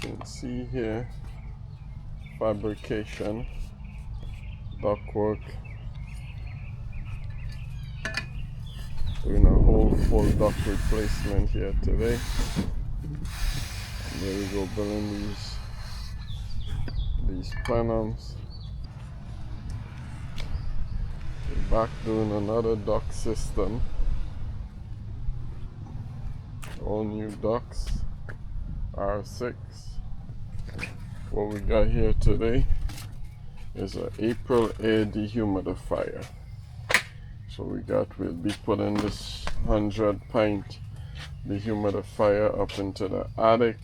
can see here, fabrication, ductwork, doing a whole full duct replacement here today. And there we go, building these plenums. We're back doing another duct system, all new ducts, R6. What we got here today is an April air dehumidifier. So we'll be putting this 100-pint dehumidifier up into the attic.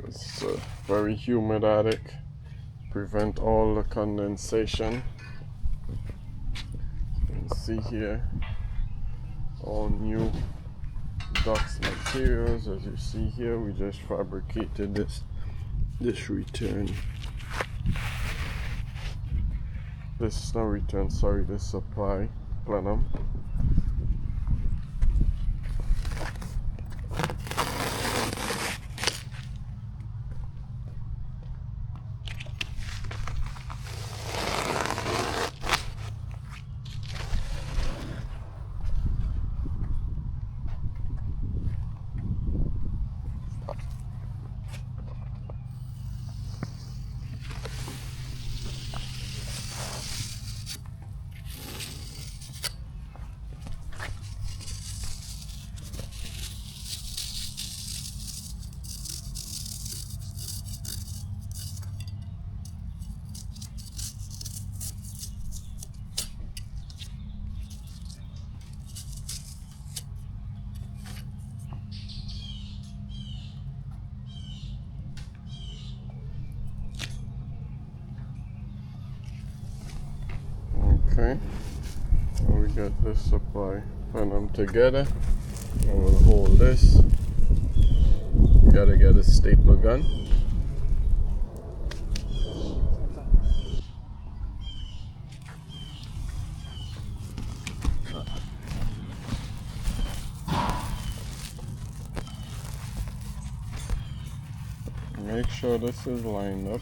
It's a very humid attic. Prevent all the condensation. You can see here all new ducts materials. As you see here, we just fabricated this return. This is not return, sorry, this supply plenum. Okay, now we got this supply plenum together, and we'll hold this. Gotta get a staple gun. Make sure this is lined up.